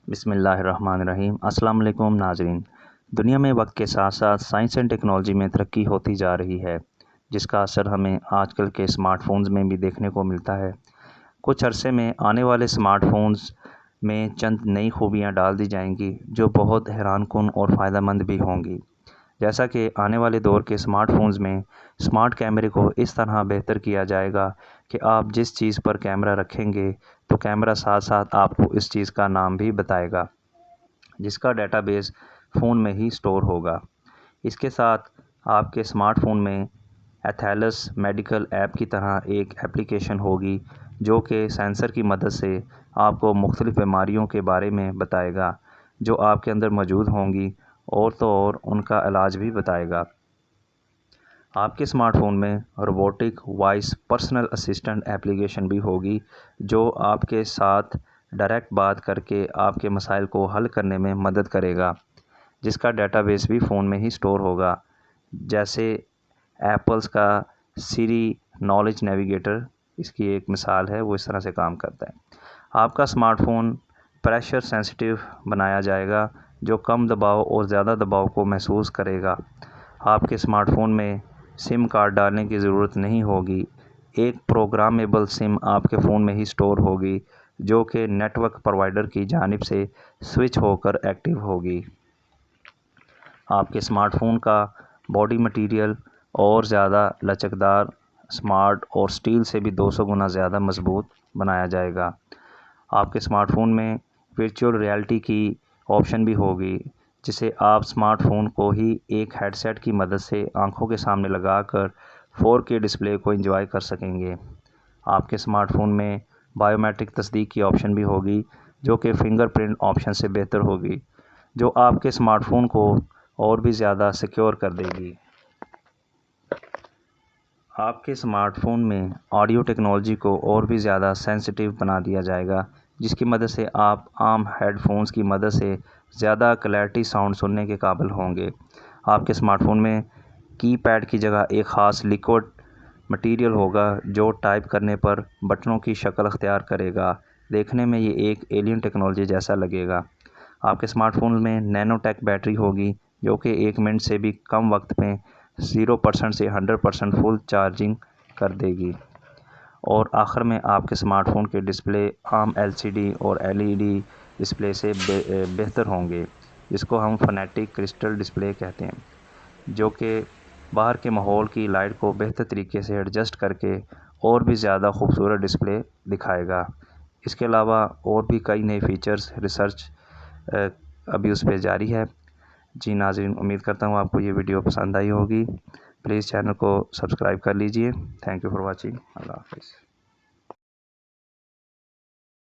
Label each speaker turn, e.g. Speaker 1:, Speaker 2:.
Speaker 1: بسم اللہ الرحمن الرحیم۔ السلام علیکم ناظرین۔ دنیا میں وقت کے ساتھ ساتھ سائنس اینڈ ٹیکنالوجی میں ترقی ہوتی جا رہی ہے، جس کا اثر ہمیں آج کل کے اسمارٹ فونز میں بھی دیکھنے کو ملتا ہے۔ کچھ عرصے میں آنے والے اسمارٹ فونز میں چند نئی خوبیاں ڈال دی جائیں گی جو بہت حیران کن اور فائدہ مند بھی ہوں گی، جیسا کہ آنے والے دور کے اسمارٹ فونز میں اسمارٹ کیمرے کو اس طرح بہتر کیا جائے گا کہ آپ جس چیز پر کیمرہ رکھیں گے تو کیمرہ ساتھ ساتھ آپ کو اس چیز کا نام بھی بتائے گا، جس کا ڈیٹا بیس فون میں ہی سٹور ہوگا۔ اس کے ساتھ آپ کے اسمارٹ فون میں ایتھیلس میڈیکل ایپ کی طرح ایک ایپلیکیشن ہوگی جو کہ سینسر کی مدد سے آپ کو مختلف بیماریوں کے بارے میں بتائے گا جو آپ کے اندر موجود ہوں گی، اور تو اور ان کا علاج بھی بتائے گا۔ آپ کے اسمارٹ فون میں robotic voice personal assistant application بھی ہوگی جو آپ کے ساتھ ڈائریکٹ بات کر کے آپ کے مسائل کو حل کرنے میں مدد کرے گا، جس کا ڈیٹا بیس بھی فون میں ہی سٹور ہوگا، جیسے ایپلز کا سری نالج نیویگیٹر اس کی ایک مثال ہے، وہ اس طرح سے کام کرتا ہے۔ آپ کا اسمارٹ فون پریشر سینسٹیو بنایا جائے گا جو کم دباؤ اور زیادہ دباؤ کو محسوس کرے گا۔ آپ کے اسمارٹ فون میں سم کارڈ ڈالنے کی ضرورت نہیں ہوگی، ایک پروگرامیبل سم آپ کے فون میں ہی سٹور ہوگی جو کہ نیٹ ورک پرووائڈر کی جانب سے سوئچ ہو کر ایکٹیو ہوگی۔ آپ کے اسمارٹ فون کا باڈی مٹیریل اور زیادہ لچکدار، اسمارٹ اور اسٹیل سے بھی 200 گنا زیادہ مضبوط بنایا جائے گا۔ آپ کے اسمارٹ فون میں ورچوئل ریالٹی کی آپشن بھی ہوگی، جسے آپ اسمارٹ فون کو ہی ایک ہیڈ سیٹ کی مدد سے آنکھوں کے سامنے لگا کر 4K ڈسپلے کو انجوائے کر سکیں گے۔ آپ کے اسمارٹ فون میں بائیو میٹرک تصدیق کی آپشن بھی ہوگی جو کہ فنگر پرنٹ آپشن سے بہتر ہوگی، جو آپ کے اسمارٹ فون کو اور بھی زیادہ سیکیور کر دے گی۔ آپ کے اسمارٹ فون میں آڈیو ٹیکنالوجی کو اور بھی زیادہ سینسٹیو بنا دیا جائے گا، جس کی مدد سے آپ عام ہیڈ فونز کی مدد سے زیادہ کلیئرٹی ساؤنڈ سننے کے قابل ہوں گے۔ آپ کے اسمارٹ فون میں کی پیڈ کی جگہ ایک خاص لیکوڈ مٹیریل ہوگا جو ٹائپ کرنے پر بٹنوں کی شکل اختیار کرے گا۔ دیکھنے میں یہ ایک ایلین ٹیکنالوجی جیسا لگے گا۔ آپ کے اسمارٹ فون میں نینو ٹیک بیٹری ہوگی جو کہ 1 منٹ سے بھی کم وقت میں 0% سے 100% فل چارجنگ کر دے گی۔ اور آخر میں آپ کے اسمارٹ فون کے ڈسپلے عام LCD اور LED ڈسپلے سے بہتر ہوں گے، جس کو ہم فنیٹک کرسٹل ڈسپلے کہتے ہیں، جو کہ باہر کے ماحول کی لائٹ کو بہتر طریقے سے ایڈجسٹ کر کے اور بھی زیادہ خوبصورت ڈسپلے دکھائے گا۔ اس کے علاوہ اور بھی کئی نئے فیچرز ریسرچ ابھی اس پہ جاری ہے۔ جی ناظرین، امید کرتا ہوں آپ کو یہ ویڈیو پسند آئی ہوگی۔ پلیز چینل کو سبسکرائب کر لیجئے۔ Thank you for watching. اللہ حافظ۔